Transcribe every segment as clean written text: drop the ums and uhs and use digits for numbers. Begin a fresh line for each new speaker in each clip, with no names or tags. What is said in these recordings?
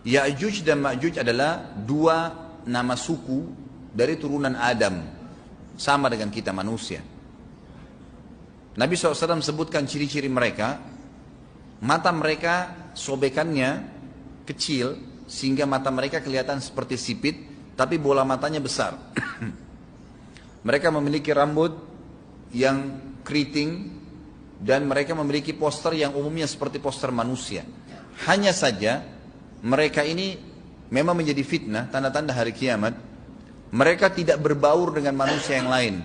Ya'juj dan Ma'juj adalah dua nama suku dari turunan Adam, sama dengan kita manusia. Nabi SAW sebutkan ciri-ciri mereka. Mata mereka sobekannya kecil sehingga mata mereka kelihatan seperti sipit, tapi bola matanya besar. Mereka memiliki rambut yang keriting dan mereka memiliki poster yang umumnya seperti poster manusia. Hanya saja mereka ini memang menjadi fitnah, tanda-tanda hari kiamat. Mereka tidak berbaur dengan manusia yang lain.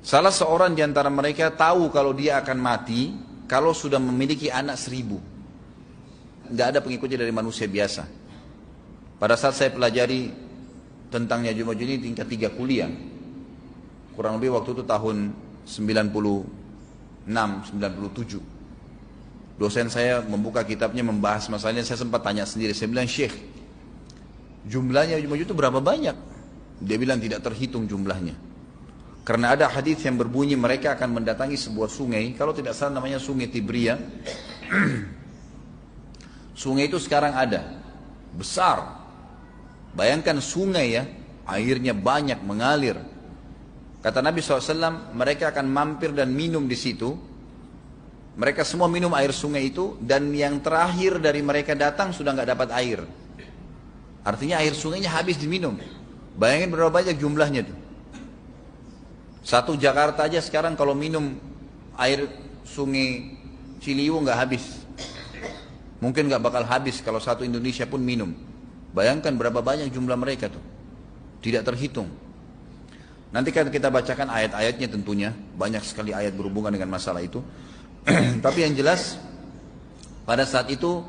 Salah seorang di antara mereka tahu kalau dia akan mati kalau sudah memiliki anak 1000. Tidak ada pengikutnya dari manusia biasa. Pada saat saya pelajari tentang Ya'juj ini tingkat 3 kuliah, kurang lebih waktu itu tahun 96, 97. Dosen saya membuka kitabnya membahas masalahnya, saya sempat tanya sendiri, saya bilang, Syekh, jumlahnya Ya'juj itu berapa banyak? Dia bilang tidak terhitung jumlahnya. Karena ada hadis yang berbunyi mereka akan mendatangi sebuah sungai, kalau tidak salah namanya Sungai Tibria. Sungai itu sekarang ada, besar. Bayangkan sungai ya, airnya banyak mengalir. Kata Nabi SAW, mereka akan mampir dan minum di situ. Mereka semua minum air sungai itu, dan yang terakhir dari mereka datang sudah nggak dapat air. Artinya air sungainya habis diminum. Bayangin berapa banyak jumlahnya tuh. Satu Jakarta aja sekarang kalau minum air sungai Ciliwung nggak habis. Mungkin nggak bakal habis kalau satu Indonesia pun minum. Bayangkan berapa banyak jumlah mereka tuh. Tidak terhitung. Nanti kan kita bacakan ayat-ayatnya tentunya. Banyak sekali ayat berhubungan dengan masalah itu. Tapi yang jelas pada saat itu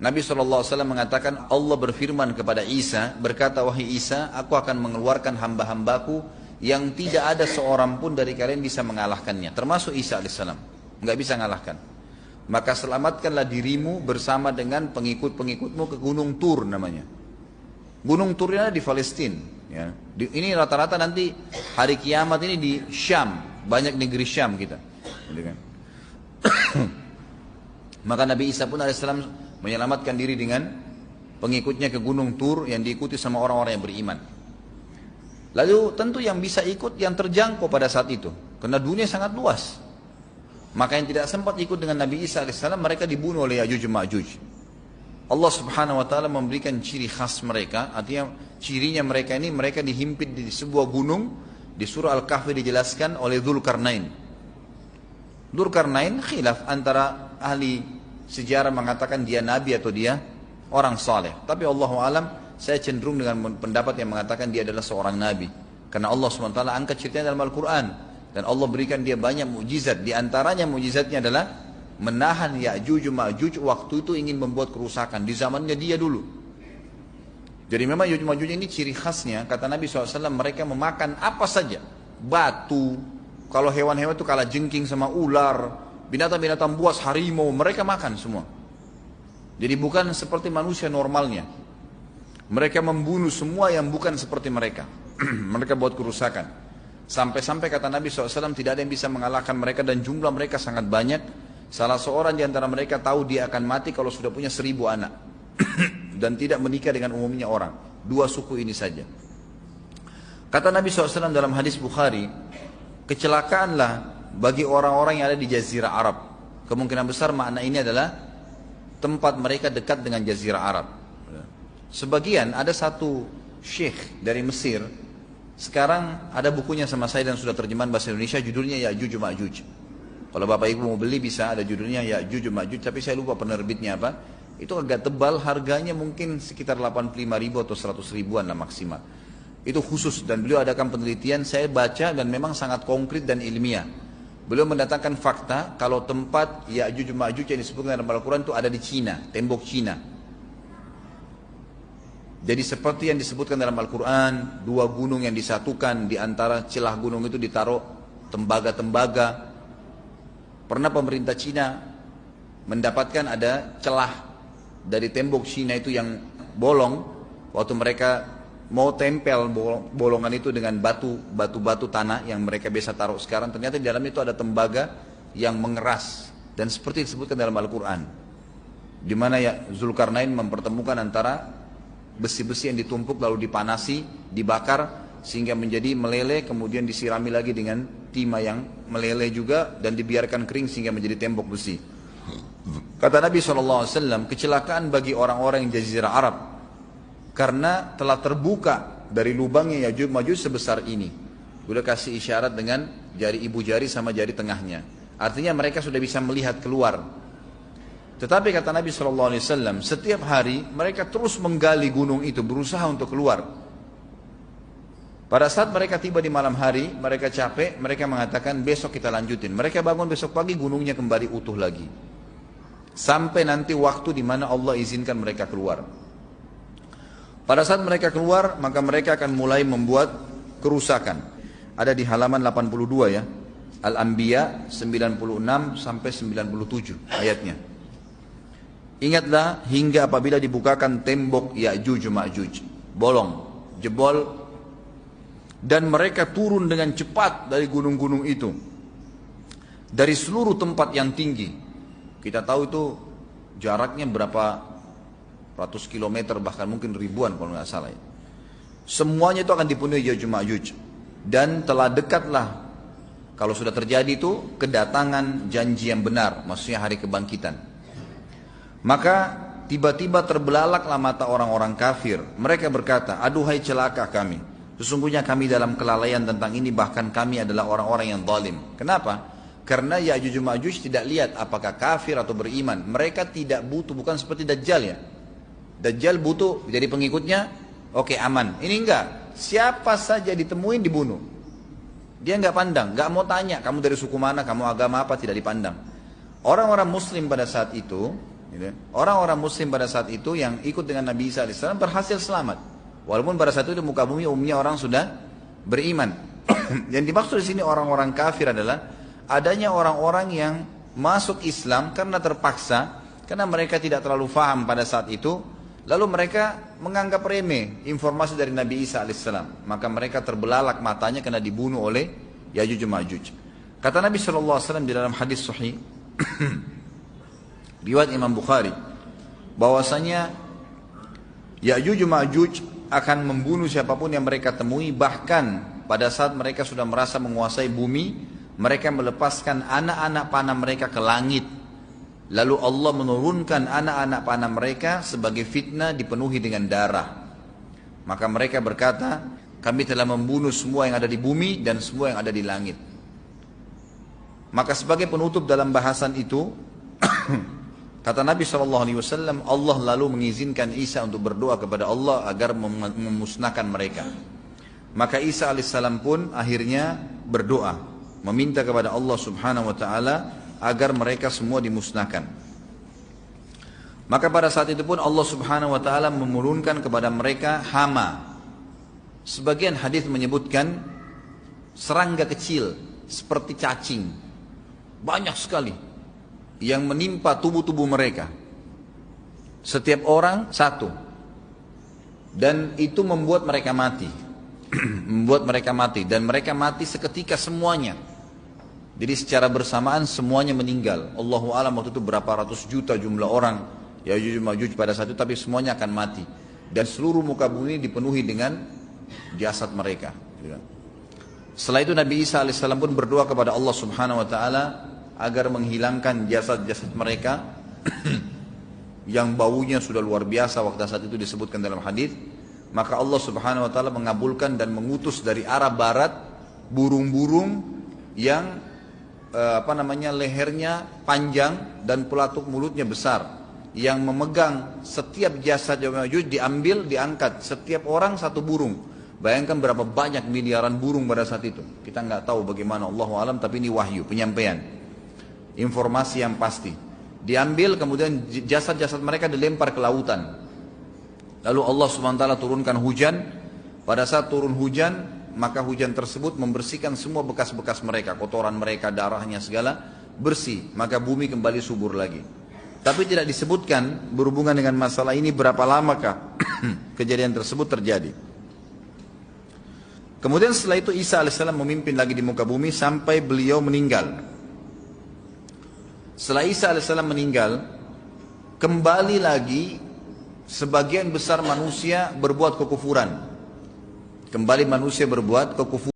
Nabi SAW mengatakan, Allah berfirman kepada Isa, berkata, wahai Isa, aku akan mengeluarkan hamba-hambaku yang tidak ada seorang pun dari kalian bisa mengalahkannya, termasuk Isa alaihissalam, nggak bisa mengalahkan. Maka selamatkanlah dirimu bersama dengan pengikut-pengikutmu ke Gunung Tur namanya. Gunung Tur ini di Palestina. Ya. Ini rata-rata nanti hari kiamat ini di Syam, banyak negeri Syam kita. Gitu kan? Maka Nabi Isa pun alaihissalam menyelamatkan diri dengan pengikutnya ke Gunung Tur yang diikuti sama orang-orang yang beriman. Lalu tentu yang bisa ikut yang terjangkau pada saat itu, karena dunia sangat luas. Maka yang tidak sempat ikut dengan Nabi Isa AS, mereka dibunuh oleh Ya'juj Ma'juj. Allah Subhanahu Wa Taala memberikan ciri khas mereka, artinya cirinya mereka ini, mereka dihimpit di sebuah gunung. Di surah Al-Kahfi dijelaskan oleh Dzulkarnain. Dzulkarnain khilaf antara ahli sejarah mengatakan dia nabi atau dia orang saleh. Tapi Allahu alam, saya cenderung dengan pendapat yang mengatakan dia adalah seorang nabi. Karena Allah SWT angkat ceritanya dalam Al-Quran. Dan Allah berikan dia banyak mukjizat. Di antaranya mukjizatnya adalah menahan Ya'juj Ma'juj waktu itu ingin membuat kerusakan. Di zamannya dia dulu. Jadi memang Ya'juj Ma'juj ini ciri khasnya, kata Nabi SAW, mereka memakan apa saja. Batu. Kalau hewan-hewan itu kalah jengking sama ular. Binatang-binatang buas, harimau, mereka makan semua. Jadi bukan seperti manusia normalnya. Mereka membunuh semua yang bukan seperti mereka. Mereka buat kerusakan. Sampai-sampai kata Nabi SAW tidak ada yang bisa mengalahkan mereka dan jumlah mereka sangat banyak. Salah seorang di antara mereka tahu dia akan mati kalau sudah punya 1000 anak. Dan tidak menikah dengan umumnya orang. 2 suku ini saja. Kata Nabi SAW dalam hadis Bukhari, kecelakaanlah bagi orang-orang yang ada di Jazirah Arab. Kemungkinan besar makna ini adalah tempat mereka dekat dengan Jazirah Arab. Sebagian ada satu syekh dari Mesir, sekarang ada bukunya sama saya dan sudah terjemahan bahasa Indonesia, judulnya Ya'juj Ma'juj. Kalau Bapak Ibu mau beli bisa, ada judulnya Ya'juj Ma'juj, tapi saya lupa penerbitnya apa. Itu agak tebal, harganya mungkin sekitar 85.000 atau 100 ribuan lah maksimal. Itu khusus dan beliau adakan penelitian, saya baca dan memang sangat konkret dan ilmiah. Beliau mendatangkan fakta kalau tempat Ya'juj Ma'juj yang disebutkan dalam Al-Quran itu ada di Cina, tembok Cina. Jadi seperti yang disebutkan dalam Al-Quran, 2 gunung yang disatukan, di antara celah gunung itu ditaruh tembaga-tembaga. Pernah pemerintah Cina mendapatkan ada celah dari tembok Cina itu yang bolong, waktu mereka mau tempel bolongan itu dengan batu-batu tanah yang mereka biasa taruh sekarang, ternyata di dalam itu ada tembaga yang mengeras, dan seperti disebutkan dalam Al-Quran. di mana ya Zulkarnain mempertemukan antara besi-besi yang ditumpuk lalu dipanasi, dibakar sehingga menjadi meleleh, kemudian disirami lagi dengan timah yang meleleh juga dan dibiarkan kering sehingga menjadi tembok besi. Kata Nabi SAW, kecelakaan bagi orang-orang yang Jazirah Arab karena telah terbuka dari lubangnya Yajuj Majuj sebesar ini. Udah kasih isyarat dengan jari ibu jari sama jari tengahnya. Artinya mereka sudah bisa melihat keluar. Tetapi kata Nabi SAW, setiap hari mereka terus menggali gunung itu, berusaha untuk keluar. Pada saat mereka tiba di malam hari, mereka capek, mereka mengatakan besok kita lanjutin. Mereka bangun besok pagi, gunungnya kembali utuh lagi. Sampai nanti waktu di mana Allah izinkan mereka keluar. Pada saat mereka keluar, maka mereka akan mulai membuat kerusakan. Ada di halaman 82 ya. Al-Anbiya 96 sampai 97 ayatnya. Ingatlah hingga apabila dibukakan tembok Ya'juj Ma'juj. Bolong, jebol, dan mereka turun dengan cepat dari gunung-gunung itu. Dari seluruh tempat yang tinggi. Kita tahu itu jaraknya berapa ratus kilometer, bahkan mungkin ribuan kalau nggak salah. Semuanya itu akan dipenuhi Ya'juj Ma'juj. Dan telah dekatlah, kalau sudah terjadi itu, kedatangan janji yang benar, maksudnya hari kebangkitan. Maka tiba-tiba terbelalaklah mata orang-orang kafir. Mereka berkata, aduhai celaka kami. Sesungguhnya kami dalam kelalaian tentang ini, bahkan kami adalah orang-orang yang zalim. Kenapa? Karena Ya'juj Ma'juj tidak lihat apakah kafir atau beriman. Mereka tidak butuh, bukan seperti Dajjal ya. Dajjal butuh jadi pengikutnya, oke, aman. Ini enggak. Siapa saja ditemuin dibunuh. Dia enggak pandang, enggak mau tanya kamu dari suku mana, kamu agama apa, tidak dipandang. Orang-orang Muslim pada saat itu, orang-orang Muslim pada saat itu yang ikut dengan Nabi Isa AS berhasil selamat. Walaupun pada saat itu di muka bumi umumnya orang sudah beriman. Yang dimaksud di sini orang-orang kafir adalah adanya orang-orang yang masuk Islam karena terpaksa, karena mereka tidak terlalu faham pada saat itu, lalu mereka menganggap remeh informasi dari Nabi Isa alaihissalam. Maka mereka terbelalak matanya karena dibunuh oleh Ya'juj Ma'juj. Kata Nabi SAW di dalam hadis sahih riwayat Imam Bukhari, bahwasanya Ya'juj Ma'juj akan membunuh siapapun yang mereka temui. Bahkan pada saat mereka sudah merasa menguasai bumi, mereka melepaskan anak-anak panah mereka ke langit. Lalu Allah menurunkan anak-anak panah mereka sebagai fitnah dipenuhi dengan darah. Maka mereka berkata, kami telah membunuh semua yang ada di bumi dan semua yang ada di langit. Maka sebagai penutup dalam bahasan itu, kata Nabi SAW, Allah lalu mengizinkan Isa untuk berdoa kepada Allah agar memusnahkan mereka. Maka Isa AS pun akhirnya berdoa, meminta kepada Allah Subhanahu Wa Taala agar mereka semua dimusnahkan. Maka pada saat itu pun Allah Subhanahu Wa Taala menurunkan kepada mereka hama. Sebagian hadis menyebutkan serangga kecil seperti cacing, banyak sekali yang menimpa tubuh-tubuh mereka. Setiap orang satu. Dan itu membuat mereka mati. Membuat mereka mati. Dan mereka mati seketika semuanya. Jadi secara bersamaan semuanya meninggal. Allahu a'lam waktu itu berapa ratus juta jumlah orang Ya'juj Ma'juj pada saat itu, tapi semuanya akan mati. Dan seluruh muka bumi dipenuhi dengan jasad mereka. Setelah itu Nabi Isa AS pun berdoa kepada Allah Subhanahu Wa Taala agar menghilangkan jasad-jasad mereka yang baunya sudah luar biasa waktu saat itu disebutkan dalam hadis. Maka Allah Subhanahu Wa Taala mengabulkan dan mengutus dari arah barat burung-burung yang lehernya panjang dan pelatuk mulutnya besar, yang memegang setiap jasad Ya'juj diambil, diangkat, setiap orang satu burung. Bayangkan berapa banyak miliaran burung pada saat itu. Kita nggak tahu bagaimana, Allahu a'lam, tapi ini wahyu, penyampaian informasi yang pasti. Diambil, kemudian jasad-jasad mereka dilempar ke lautan. Lalu Allah SWT turunkan hujan. Pada saat turun hujan, maka hujan tersebut membersihkan semua bekas-bekas mereka, kotoran mereka, darahnya segala bersih. Maka bumi kembali subur lagi. Tapi tidak disebutkan berhubungan dengan masalah ini berapa lamakah kejadian tersebut terjadi. Kemudian setelah itu Isa AS memimpin lagi di muka bumi sampai beliau meninggal. Setelah Isa AS meninggal, kembali lagi sebagian besar manusia berbuat kekufuran. Kembali manusia berbuat kekufuran.